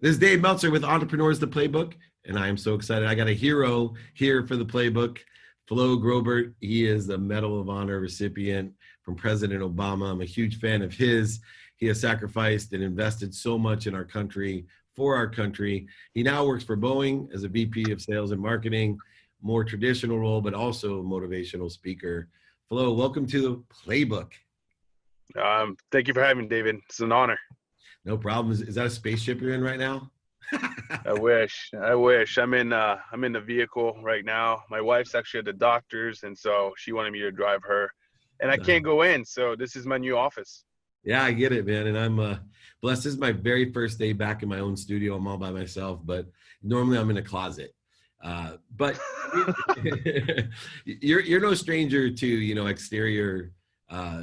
This is Dave Meltzer with Entrepreneurs, the Playbook, and I am so excited. I got a hero here for the Playbook, Florent Groberg. He is the Medal of Honor recipient from President Obama. I'm a huge fan of his. He has sacrificed and invested so much in our country, for our country. He now works for Boeing as a VP of Sales and Marketing, more traditional role, but also a motivational speaker. Flo, welcome to the Playbook. Thank you for having me, David. It's an honor. No problem. Is that a spaceship you're in right now? I wish. I'm in the vehicle right now. My wife's actually at the doctor's, and so she wanted me to drive her. And I can't go in, so this is my new office. Yeah, I get it, man. And I'm blessed. This is my very first day back in my own studio. I'm all by myself, but normally I'm in a closet. But you're no stranger to, exterior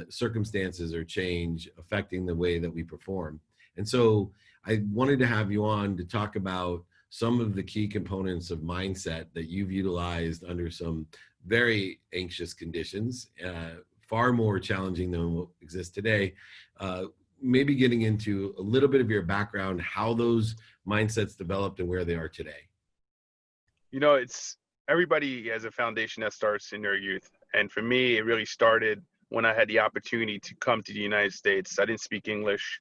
circumstances or change affecting the way that we perform. And so I wanted to have you on to talk about some of the key components of mindset that you've utilized under some very anxious conditions, far more challenging than what exists today. Maybe getting into a little bit of your background, how those mindsets developed and where they are today. It's everybody has a foundation that starts in their youth. And for me, it really started when I had the opportunity to come to the United States. I didn't speak English.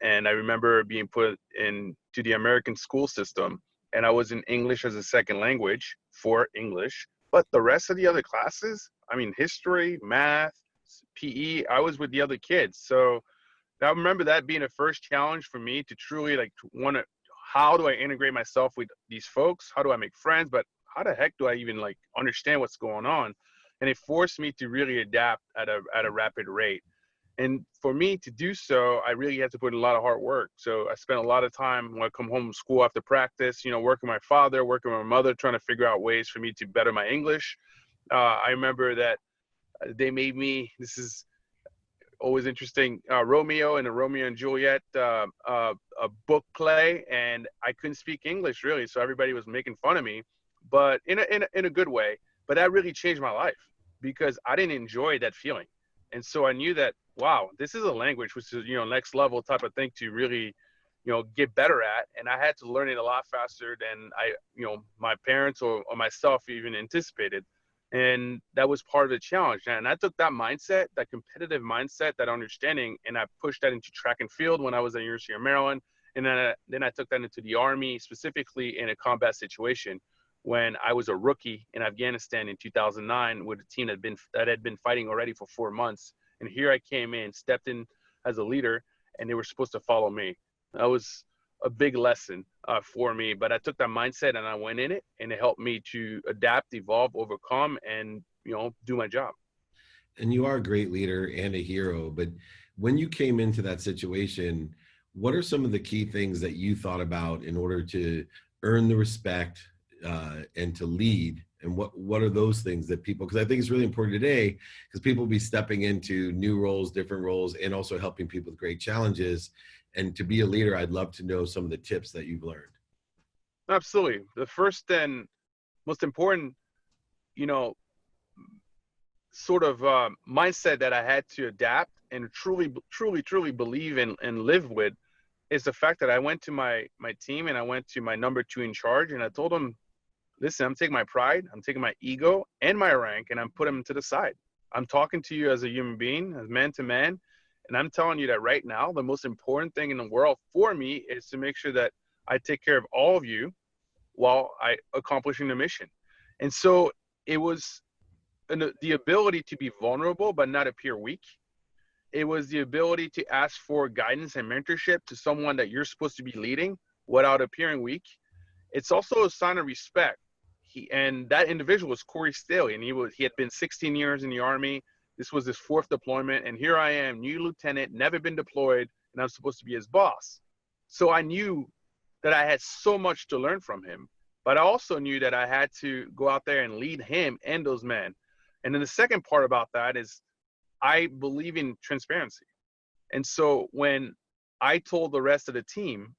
And I remember being put into the American school system, and I was in English as a second language for English. But the rest of the other classes, history, math, PE, I was with the other kids. So I remember that being a first challenge for me to truly how do I integrate myself with these folks? How do I make friends? But how the heck do I even understand what's going on? And it forced me to really adapt at a rapid rate. And for me to do so, I really had to put in a lot of hard work. So I spent a lot of time when I come home from school after practice, working with my father, working with my mother, trying to figure out ways for me to better my English. I remember that they made me, this is always interesting, Romeo and the Romeo and Juliet a book play, and I couldn't speak English really. So everybody was making fun of me, but in a good way. But that really changed my life because I didn't enjoy that feeling. And so I knew that, wow, this is a language, which is, next level type of thing to really, get better at. And I had to learn it a lot faster than my parents or myself even anticipated. And that was part of the challenge. And I took that mindset, that competitive mindset, that understanding, and I pushed that into track and field when I was at the University of Maryland. And then I took that into the Army, specifically in a combat situation when I was a rookie in Afghanistan in 2009 with a team that had been fighting already for 4 months. And here I came in, stepped in as a leader, and they were supposed to follow me. That was a big lesson for me, but I took that mindset and I went in it, and it helped me to adapt, evolve, overcome, and, do my job. And you are a great leader and a hero, but when you came into that situation, what are some of the key things that you thought about in order to earn the respect and to lead? And what are those things that people, because I think it's really important today, because people will be stepping into new roles, different roles, and also helping people with great challenges. And to be a leader, I'd love to know some of the tips that you've learned. Absolutely. The first and most important, sort of mindset that I had to adapt and truly believe in and live with is the fact that I went to my team and I went to my number 2 in charge, and I told him, listen, I'm taking my pride, I'm taking my ego and my rank, and I'm putting them to the side. I'm talking to you as a human being, as man to man, and I'm telling you that right now, the most important thing in the world for me is to make sure that I take care of all of you while I accomplishing the mission. And so it was the ability to be vulnerable but not appear weak. It was the ability to ask for guidance and mentorship to someone that you're supposed to be leading without appearing weak. It's also a sign of respect. And that individual was Corey Staley, and he had been 16 years in the Army. This was his 4th deployment, and here I am, new lieutenant, never been deployed, and I'm supposed to be his boss. So I knew that I had so much to learn from him, but I also knew that I had to go out there and lead him and those men. And then the second part about that is I believe in transparency. And so when I told the rest of the team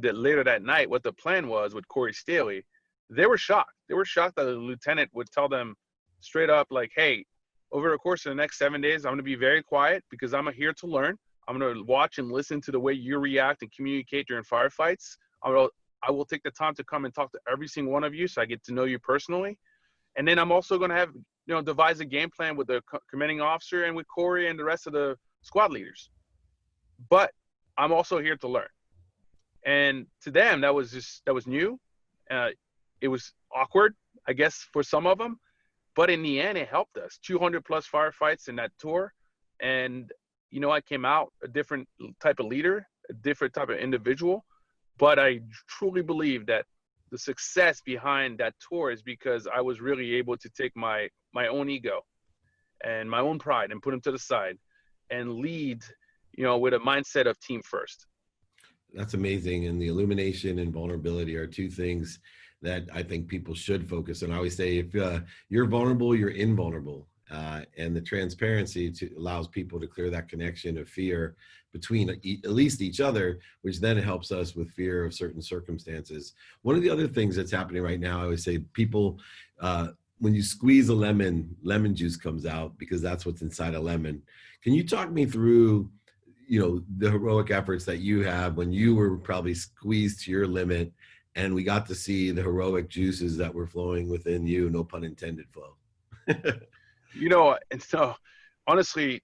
that later that night what the plan was with Corey Staley, they were shocked. They were shocked that the lieutenant would tell them straight up, like, hey, over the course of the next 7 days, I'm going to be very quiet because I'm here to learn. I'm going to watch and listen to the way you react and communicate during firefights. I will take the time to come and talk to every single one of you, so I get to know you personally. And then I'm also going to have, devise a game plan with the commanding officer and with Corey and the rest of the squad leaders. But I'm also here to learn. And to them, that was new. It was awkward, I guess, for some of them. But in the end, it helped us. 200 plus firefights in that tour. And, I came out a different type of leader, a different type of individual. But I truly believe that the success behind that tour is because I was really able to take my own ego and my own pride and put them to the side and lead, with a mindset of team first. That's amazing. And the illumination and vulnerability are two things that I think people should focus on. I always say, if you're vulnerable, you're invulnerable. And the transparency allows people to clear that connection of fear between at least each other, which then helps us with fear of certain circumstances. One of the other things that's happening right now, I always say, people, when you squeeze a lemon juice comes out, because that's what's inside a lemon. Can you talk me through, the heroic efforts that you have when you were probably squeezed to your limit, and we got to see the heroic juices that were flowing within you, no pun intended, flow? And so honestly,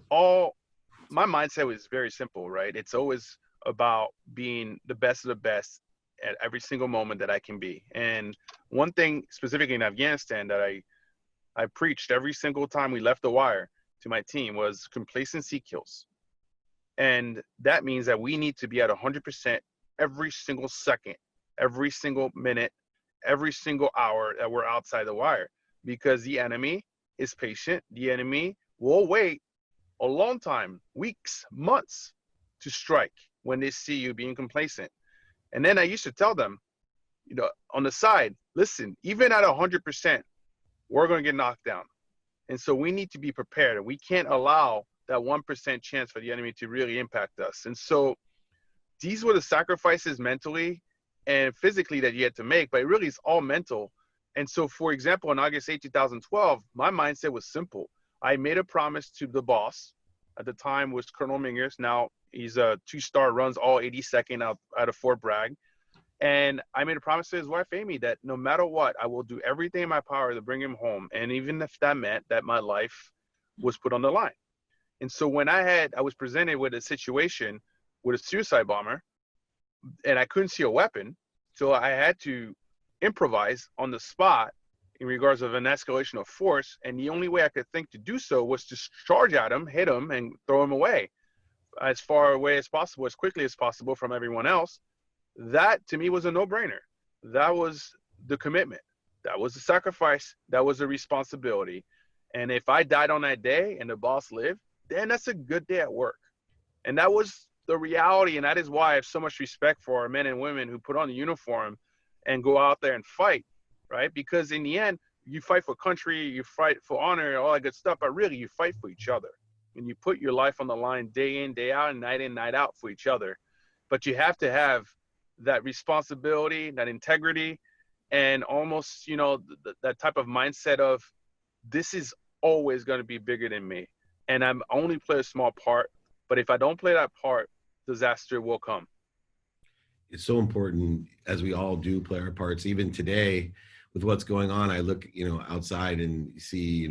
my mindset was very simple, right? It's always about being the best of the best at every single moment that I can be. And one thing specifically in Afghanistan that I preached every single time we left the wire to my team was complacency kills. And that means that we need to be at 100% every single second, every single minute, every single hour that we're outside the wire, because the enemy is patient. The enemy will wait a long time, weeks, months, to strike when they see you being complacent. And then I used to tell them, on the side, listen, even at 100%, we're going to get knocked down. And so we need to be prepared. We can't allow that 1% chance for the enemy to really impact us. And so these were the sacrifices mentally and physically that you had to make, but it really is all mental. And so, for example, on August 8, 2012, my mindset was simple. I made a promise to the boss. At the time was Colonel Mingers. Now he's a 2-star, runs all 82nd out of Fort Bragg. And I made a promise to his wife, Amy, that no matter what, I will do everything in my power to bring him home. And even if that meant that my life was put on the line. And so when I was presented with a situation with a suicide bomber, and I couldn't see a weapon, so I had to improvise on the spot in regards of an escalation of force. And the only way I could think to do so was to charge at him, hit him, and throw him away as far away as possible, as quickly as possible from everyone else. That to me was a no-brainer. That was the commitment. That was the sacrifice. That was the responsibility. And if I died on that day and the boss lived, then that's a good day at work. And that was the reality. And that is why I have so much respect for our men and women who put on the uniform and go out there and fight, right? Because in the end, you fight for country, you fight for honor, all that good stuff, but really you fight for each other. And you put your life on the line day in, day out, and night out for each other. But you have to have that responsibility, that integrity, and almost, that type of mindset of, this is always going to be bigger than me. And I'm only play a small part, but if I don't play that part, disaster will come. It's so important, as we all do play our parts. Even today, with what's going on, I look, outside and see,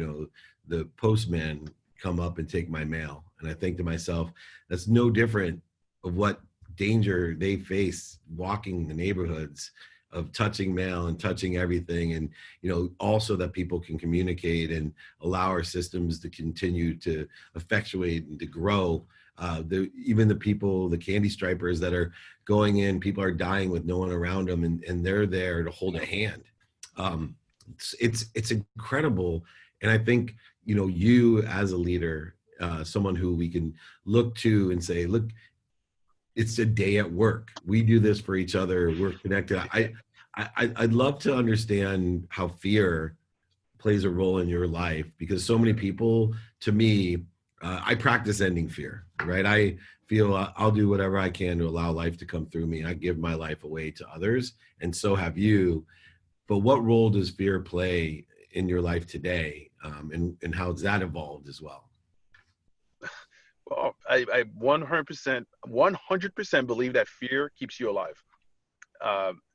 the postman come up and take my mail. And I think to myself, that's no different of what danger they face walking the neighborhoods, of touching mail and touching everything. And, also that people can communicate and allow our systems to continue to effectuate and to grow. Even the people, the candy stripers that are going in, people are dying with no one around them, and they're there to hold a hand. It's incredible. And I think, you as a leader, someone who we can look to and say, look, it's a day at work. We do this for each other. We're connected. I'd love to understand how fear plays a role in your life, because so many people, to me, I practice ending fear, right? I feel I'll do whatever I can to allow life to come through me. I give my life away to others, and so have you. But what role does fear play in your life today, and how has that evolved as well? Well, I 100% believe that fear keeps you alive.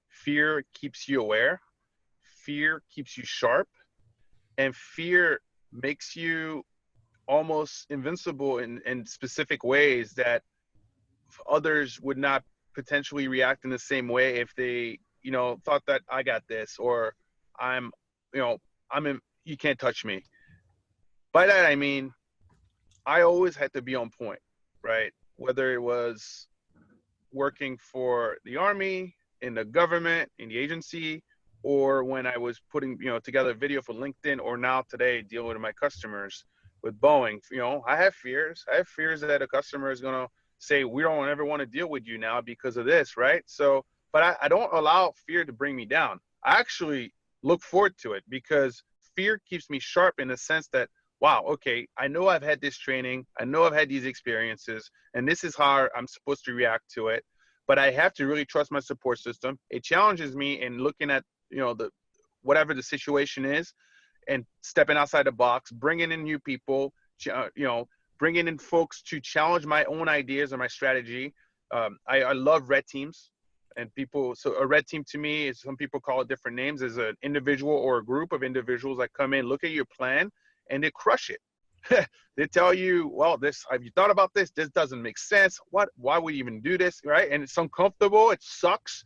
Fear keeps you aware. Fear keeps you sharp, and fear makes you almost invincible in specific ways that others would not potentially react in the same way if they, thought that I got this, or I'm, you know, you can't touch me. By that, I mean, I always had to be on point, right? Whether it was working for the army, in the government, in the agency, or when I was putting, together a video for LinkedIn, or now today dealing with my customers with Boeing. I have fears. I have fears that a customer is going to say, we don't ever want to deal with you now because of this, right? So, but I don't allow fear to bring me down. I actually look forward to it because fear keeps me sharp in the sense that, wow, okay, I know I've had this training. I know I've had these experiences, and this is how I'm supposed to react to it. But I have to really trust my support system. It challenges me in looking at, the whatever the situation is, and stepping outside the box, bringing in new people, bringing in folks to challenge my own ideas or my strategy. I love red teams. And people, so a red team to me is, some people call it different names, is an individual or a group of individuals that come in, look at your plan, and they crush it. They tell you, well, have you thought about this? This doesn't make sense. Why would you even do this? Right? And it's uncomfortable. It sucks,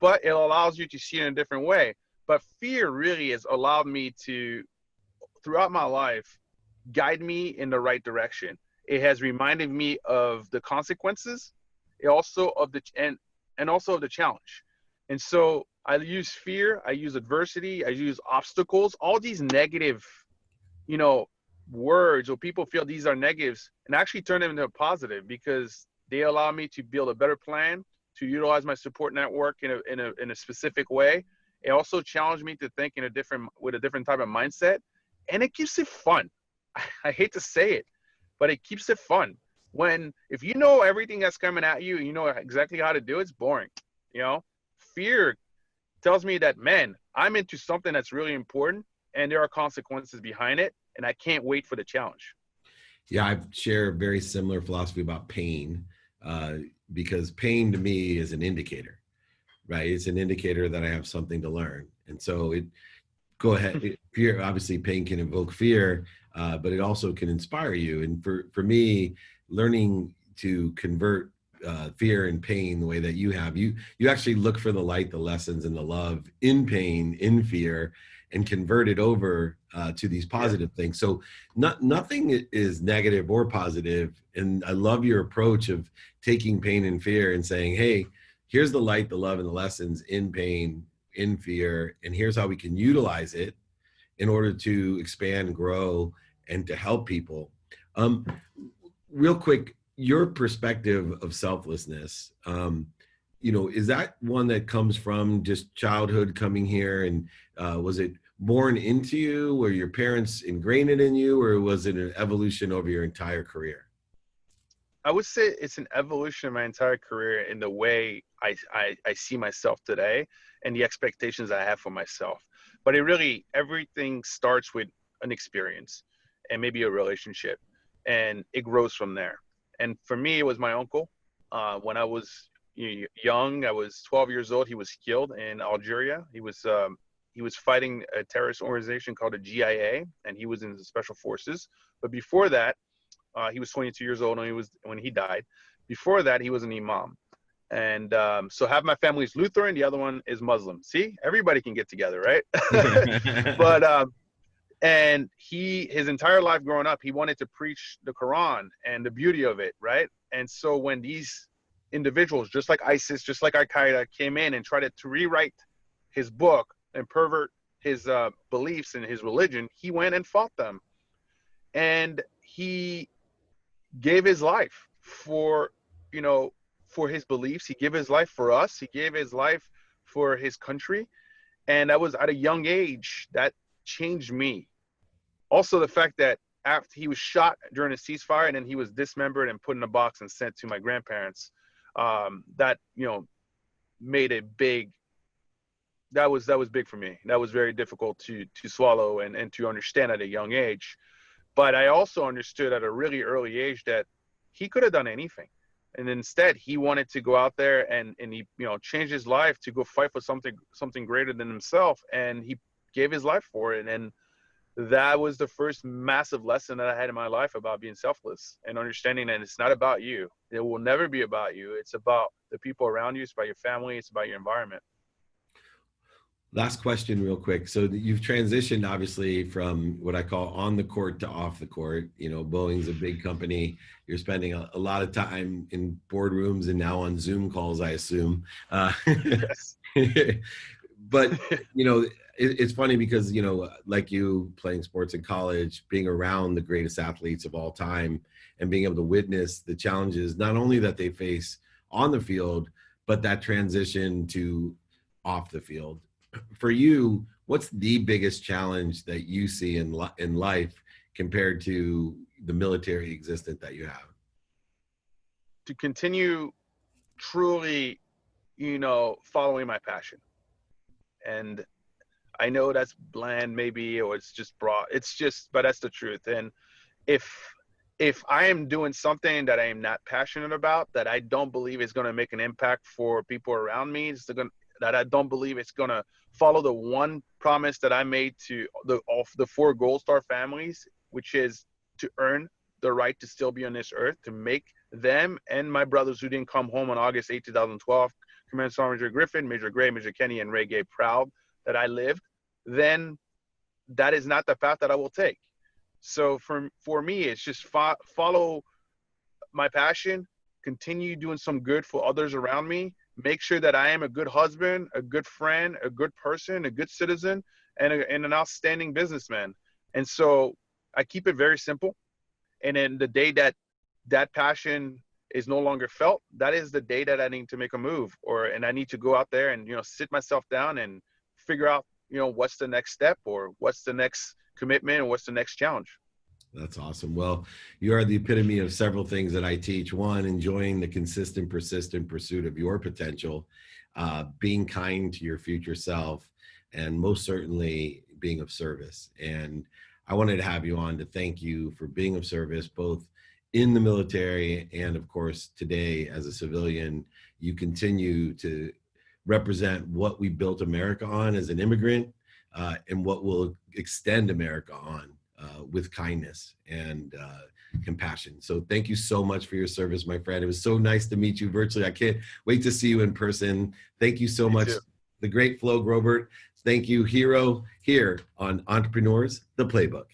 but it allows you to see it in a different way. But fear really has allowed me to, throughout my life, guide me in the right direction. It has reminded me of the consequences, it also of the and also of the challenge. And so I use fear, I use adversity, I use obstacles, all these negative, words, or people feel these are negatives, and actually turn them into a positive because they allow me to build a better plan, to utilize my support network in a specific way. It also challenged me to think with a different type of mindset, and it keeps it fun. I hate to say it, but it keeps it fun. If you know everything that's coming at you, you know exactly how to do it, it's boring. Fear tells me that, man, I'm into something that's really important, and there are consequences behind it, and I can't wait for the challenge. Yeah, I share a very similar philosophy about pain, because pain to me is an indicator, right? It's an indicator that I have something to learn. And so go ahead. Fear, obviously pain can invoke fear, but it also can inspire you. And for me, learning to convert fear and pain the way that you have, you actually look for the light, the lessons, and the love in pain, in fear, and convert it over to these positive things. So nothing is negative or positive. And I love your approach of taking pain and fear and saying, hey, here's the light, the love, and the lessons in pain, in fear, and here's how we can utilize it in order to expand, grow, and to help people. Real quick, your perspective of selflessness, is that one that comes from just childhood coming here, and was it born into you? Were your parents ingrained it in you, or was it an evolution over your entire career? I would say it's an evolution of my entire career in the way I see myself today and the expectations I have for myself. But everything starts with an experience and maybe a relationship, and it grows from there. And for me, it was my uncle. When I was young, I was 12 years old. He was killed in Algeria. He was fighting a terrorist organization called the GIA, and he was in the special forces. But before that, he was 22 years old when he died. Before that, he was an imam. And so half my family is Lutheran, the other one is Muslim. See, everybody can get together, right? But and his entire life growing up, he wanted to preach the Quran and the beauty of it, right? And so when these individuals, just like ISIS, just like Al-Qaeda, came in and tried to rewrite his book and pervert his beliefs and his religion, he went and fought them. And he gave his life for his beliefs. He gave his life for us. He gave his life for his country. And that was at a young age that changed me. Also, the fact that after he was shot during a ceasefire and then he was dismembered and put in a box and sent to my grandparents, that made it big. That was big for me. That was very difficult to swallow and to understand at a young age. But I also understood at a really early age that he could have done anything. And instead, he wanted to go out there and he, change his life to go fight for something greater than himself. And he gave his life for it. And that was the first massive lesson that I had in my life about being selfless and understanding that it's not about you. It will never be about you. It's about the people around you. It's about your family. It's about your environment. Last question real quick. So you've transitioned obviously from what I call on the court to off the court. Boeing's a big company. You're spending a lot of time in boardrooms and now on Zoom calls, I assume. Yes. But, it's funny because, like you playing sports in college, being around the greatest athletes of all time and being able to witness the challenges, not only that they face on the field, but that transition to off the field. For you, what's the biggest challenge that you see in life compared to the military existence that you have? To continue truly, following my passion. And I know that's bland maybe, or it's just broad. But that's the truth. And if I am doing something that I am not passionate about, that I don't believe is going to make an impact for people around me, that I don't believe it's going to follow the one promise that I made to the 4 Gold Star families, which is to earn the right to still be on this earth, to make them and my brothers who didn't come home on August 8, 2012, Command Sergeant Major Griffin, Major Gray, Major Kenny, and Ray Gay proud that I lived, then that is not the path that I will take. So for me, it's just follow my passion, continue doing some good for others around me, make sure that I am a good husband, a good friend, a good person, a good citizen, and an outstanding businessman. And so I keep it very simple. And then the day that passion is no longer felt, that is the day that I need to make a move, and I need to go out there and, sit myself down and figure out, what's the next step, or what's the next commitment, or what's the next challenge. That's awesome. Well, you are the epitome of several things that I teach. One, enjoying the consistent, persistent pursuit of your potential, being kind to your future self, and most certainly being of service. And I wanted to have you on to thank you for being of service, both in the military and, of course, today as a civilian. You continue to represent what we built America on as an immigrant, and what will extend America on with kindness and compassion. So thank you so much for your service, my friend. It was so nice to meet you virtually. I can't wait to see you in person. Thank you so much. The great Flo Groberg. Thank you, hero, here on Entrepreneurs, the Playbook.